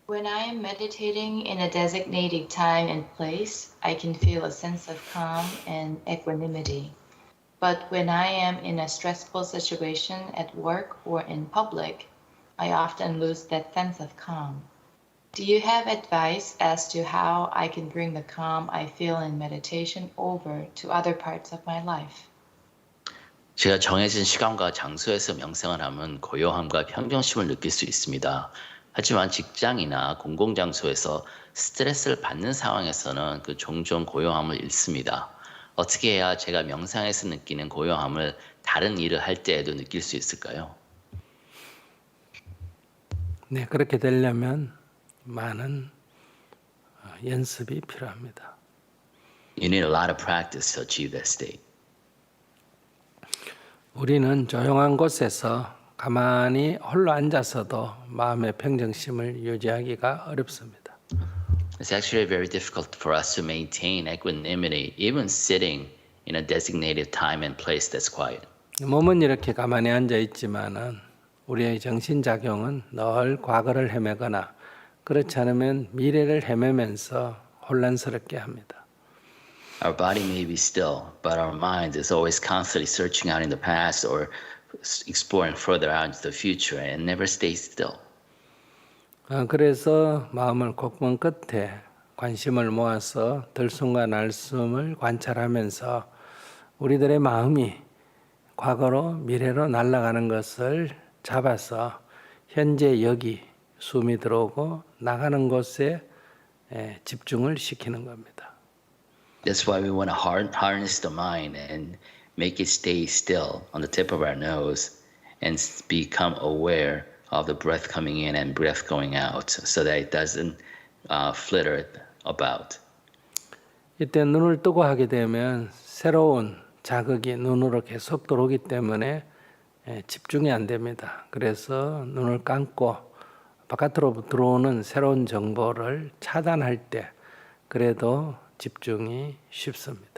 When I am meditating in a designated time and place, I can feel a sense of calm and equanimity. But when I am in a stressful situation at work or in public, I often lose that sense of calm. Do you have advice as to how I can bring the calm I feel in meditation over to other parts of my life? 제가 정해진 시간과 장소에서 명상을 하면 고요함과 평정심을 느낄 수 있습니다. 하지만 직장이나 공공장소에서 스트레스를 받는 상황에서는 종종 고요함을 잃습니다. 어떻게 해야 제가 명상에서 느끼는 고요함을 다른 일을 할 때에도 느낄 수 있을까요? 네, 그렇게 되려면 많은 연습이 필요합니다. You need a lot of practice to achieve that state. 우리는 조용한 곳에서 가만히 홀로 앉아서도 마음의 평정심을 유지하기가 어렵습니다. It's actually very difficult for us to maintain equanimity, even sitting in a designated time and place that's quiet. 몸은 이렇게 가만히 앉아 있지만은 우리의 정신작용은 늘 과거를 헤매거나 그렇지 않으면 미래를 헤매면서 혼란스럽게 합니다. Our body may be still, but our mind is always constantly searching out in the past or exploring further out into the future and never stays still. 그래서 마음을 콧구멍 끝에 관심을 모아서 들숨과 날숨을 관찰하면서 우리들의 마음이 과거로 미래로 날아가는 것을 잡아서 현재 여기 숨이 들어오고 나가는 곳에 집중을 시키는 겁니다. That's why we want to harness the mind and make it stay still on the tip of our nose and become aware of the breath coming in and breath going out so that it doesn't flitter about. 이때 눈을 뜨고 하게 되면 새로운 자극이 눈으로 계속 들어오기 때문에 집중이 안 됩니다. 그래서 눈을 감고 바깥으로 들어오는 새로운 정보를 차단할 때 그래도 집중이 쉽습니다.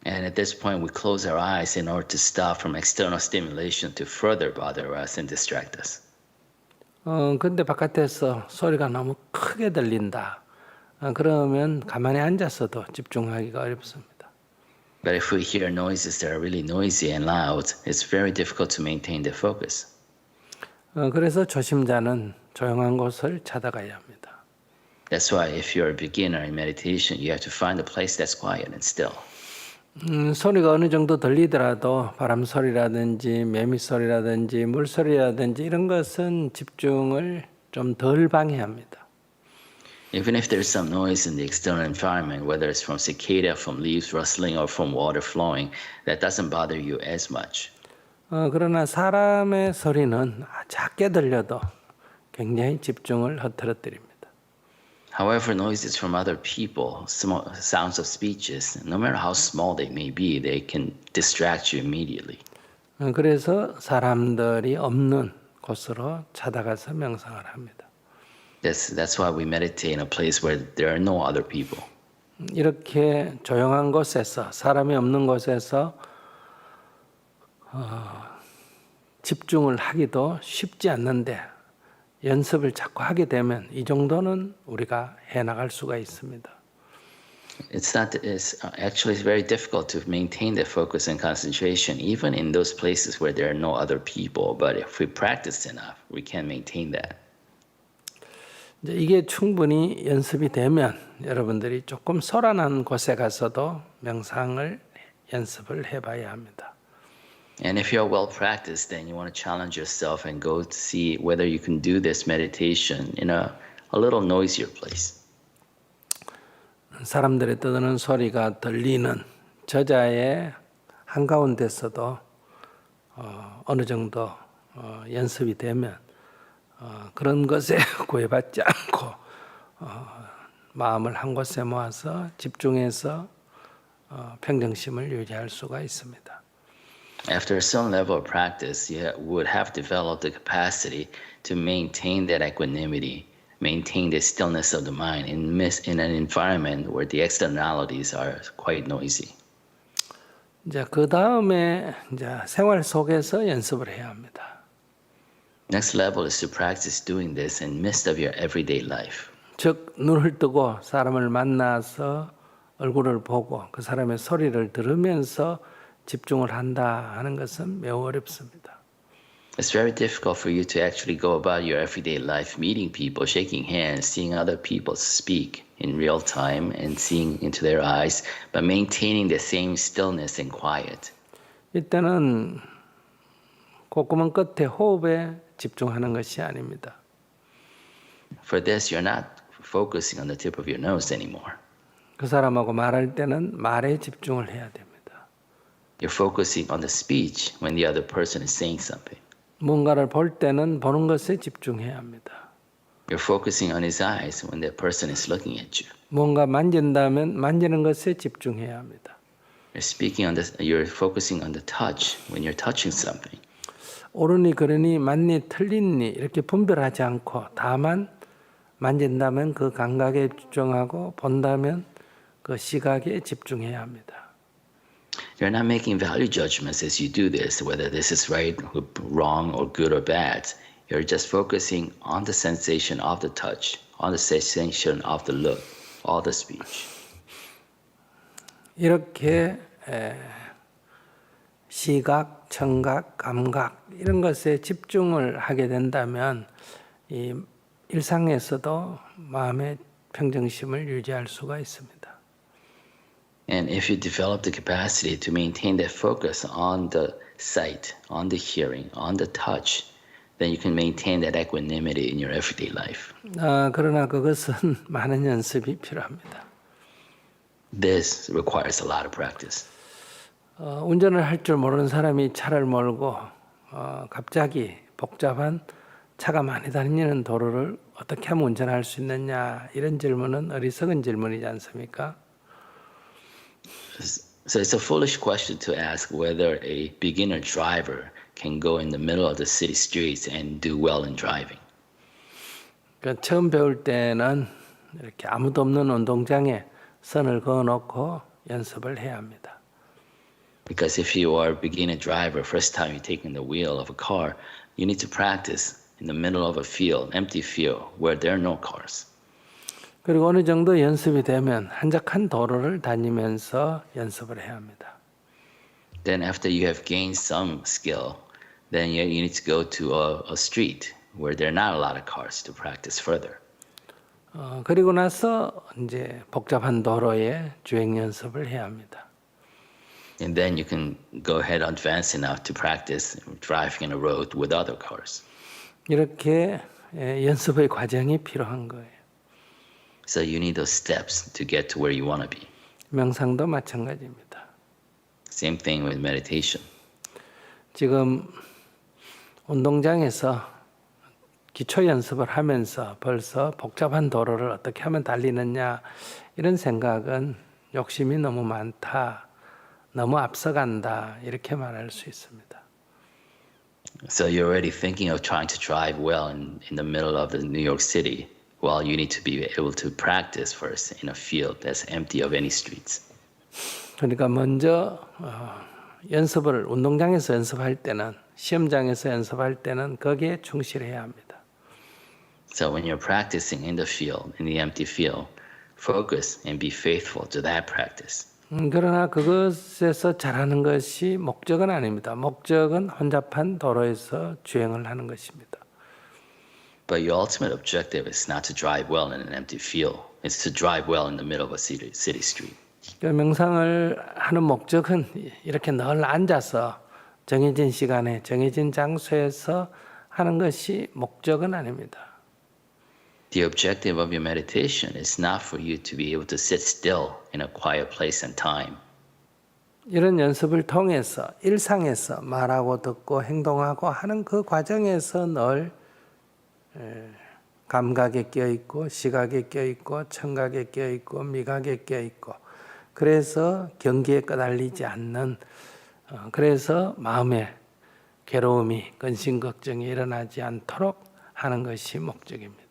And at this point, we close our eyes in order to stop from external stimulation to further bother us and distract us. 근데 바깥에서 소리가 너무 크게 들린다. 그러면 가만히 앉아서도 집중하기가 어렵습니다. But if we hear noises that are really noisy and loud, it's very difficult to maintain the focus. 그래서 초심자는 조용한 곳을 찾아가야 합니다. That's why if you're a beginner in meditation, you have to find a place that's quiet and still. 소리가 어느 정도 들리더라도 바람 소리라든지 매미 소리라든지 물 소리라든지 이런 것은 집중을 좀 덜 방해합니다. Even if there's some noise in the external environment, whether it's from cicada, from leaves rustling, or from water flowing, that doesn't bother you as much. 그러나 사람의 소리는 작게 들려도 굉장히 집중을 흐트러뜨립니다. However, noises from other people, sounds of speeches, no matter how small they may be, they can distract you immediately. 그래서 사람들이 없는 곳으로 찾아가서 명상을 합니다. That's why we meditate in a place where there are no other people. 이렇게 조용한 곳에서 사람이 없는 곳에서 집중을 하기도 쉽지 않는데 연습을 자꾸 하게 되면 이 정도는 우리가 해나갈 수가 있습니다. It's actually very difficult to maintain the focus and concentration even in those places where there are no other people. But if we practice enough, we can maintain that. 이제 이게 충분히 연습이 되면 여러분들이 조금 소란한 곳에 가서도 명상을 연습을 해봐야 합니다. And if you're well practiced, then you want to challenge yourself and go to see whether you can do this meditation in a little noisier place. 사람들의 떠드는 소리가 들리는 저자의 한가운데서도 어느 정도 연습이 되면 그런 것에 구애받지 않고 마음을 한 곳에 모아서 집중해서 평정심을 유지할 수가 있습니다. After a certain level of practice, you would have developed the capacity to maintain that equanimity, maintain the stillness of the mind in an environment where the externalities are quite noisy. 이제 그 다음에 이제 생활 속에서 연습을 해야 합니다. Next level is to practice doing this in midst of your everyday life. 즉 눈을 뜨고 사람을 만나서 얼굴을 보고 그 사람의 소리를 들으면서 집중을 한다 하는 것은 매우 어렵습니다. It's very difficult for you to actually go about your everyday life, meeting people, shaking hands, seeing other people speak in real time and seeing into their eyes, but maintaining the same stillness and quiet. 이때는 콧구멍 끝에 호흡에 집중하는 것이 아닙니다. For this, you're not focusing on the tip of your nose anymore. 그 사람하고 말할 때는 말에 집중을 해야 됩니다. You're focusing on the speech when the other person is saying something. 뭔가를 볼 때는 보는 것에 집중해야 합니다. You're focusing on his eyes when that person is looking at you. 뭔가 만진다면 만지는 것에 집중해야 합니다. You're focusing on the touch when you're touching something. 옳으니 그러니 맞니 틀리니 이렇게 분별하지 않고 다만 만진다면 그 감각에 집중하고 본다면 그 시각에 집중해야 합니다. You're not making value judgments as you do this, whether this is right, wrong, or good or bad. You're just focusing on the sensation of the touch, on the sensation of the look, or the speech. 이렇게 시각, 청각, 감각 이런 것에 집중을 하게 된다면 이 일상에서도 마음의 평정심을 유지할 수가 있습니다. And if you develop the capacity to maintain that focus on the sight, on the hearing, on the touch, then you can maintain that equanimity in your everyday life. 그러나 그것은 많은 연습이 필요합니다. This requires a lot of practice. 운전을 할 줄 모르는 사람이 차를 몰고 갑자기 복잡한 차가 많이 다니는 도로를 어떻게 하면 운전할 수 있느냐 이런 질문은 어리석은 질문이지 않습니까? So it's a foolish question to ask whether a beginner driver can go in the middle of the city streets and do well in driving. 그러니까 처음 배울 때는 이렇게 아무도 없는 운동장에 선을 그어놓고 연습을 해야 합니다. Because if you are a beginner driver, first time you're taking the wheel of a car, you need to practice in the middle of a field, empty field, where there are no cars. 그리고 어느 정도 연습이 되면 한적한 도로를 다니면서 연습을 해야 합니다. Then after you have gained some skill, then you need to go to a street where there are not a lot of cars to practice further. 그리고 나서 이제 복잡한 도로에 주행 연습을 해야 합니다. And then you can go ahead advance enough to practice driving in a road with other cars. 이렇게 연습의 과정이 필요한 거예요. So you need those steps to get to where you want to be. 명상도 마찬가지입니다. Same thing with meditation. 지금 운동장에서 기초 연습을 하면서 벌써 복잡한 도로를 어떻게 하면 달리느냐 이런 생각은 욕심이 너무 많다, 너무 앞서간다 이렇게 말할 수 있습니다. So you're already thinking of trying to drive well in the middle of the New York City. Well, you need to be able to practice first in a field that's empty of any streets. 그러니까 먼저 연습을 운동장에서 연습할 때는 시험장에서 연습할 때는 거기에 충실해야 합니다. So when you're practicing in the field, in the empty field, focus and be faithful to that practice. 그러나 그것에서 잘하는 것이 목적은 아닙니다. 목적은 혼잡한 도로에서 주행을 하는 것입니다. But your ultimate objective is not to drive well in an empty field. It's to drive well in the middle of a city street. 명상을 하는 목적은 이렇게 늘 앉아서 정해진 시간에 정해진 장소에서 하는 것이 목적은 아닙니다. The objective of your meditation is not for you to be able to sit still in a quiet place and time. 이런 연습을 통해서 일상에서 말하고 듣고 행동하고 하는 그 과정에서 늘 감각에 껴있고 시각에 껴있고 청각에 껴있고 미각에 껴있고 그래서 경기에 끄달리지 않는 그래서 마음에 괴로움이 근심 걱정이 일어나지 않도록 하는 것이 목적입니다.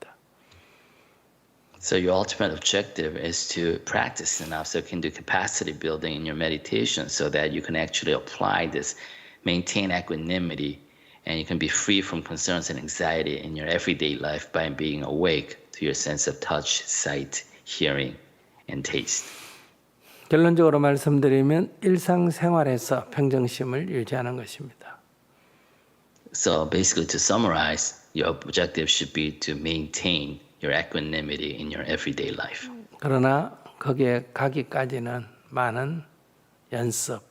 So your ultimate objective is to practice enough so you can do capacity building in your meditation so that you can actually apply this, maintain equanimity and you can be free from concerns and anxiety in your everyday life by being awake to your sense of touch, sight, hearing, and taste. 결론적으로 말씀드리면 일상생활에서 평정심을 유지하는 것입니다. So basically, to summarize, your objective should be to maintain your equanimity in your everyday life. 그러나 거기에 가기까지는 많은 연습,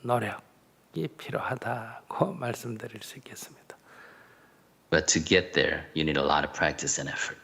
노력이 필요하다고 말씀드릴 수 있겠습니다. But to get there, you need a lot of practice and effort.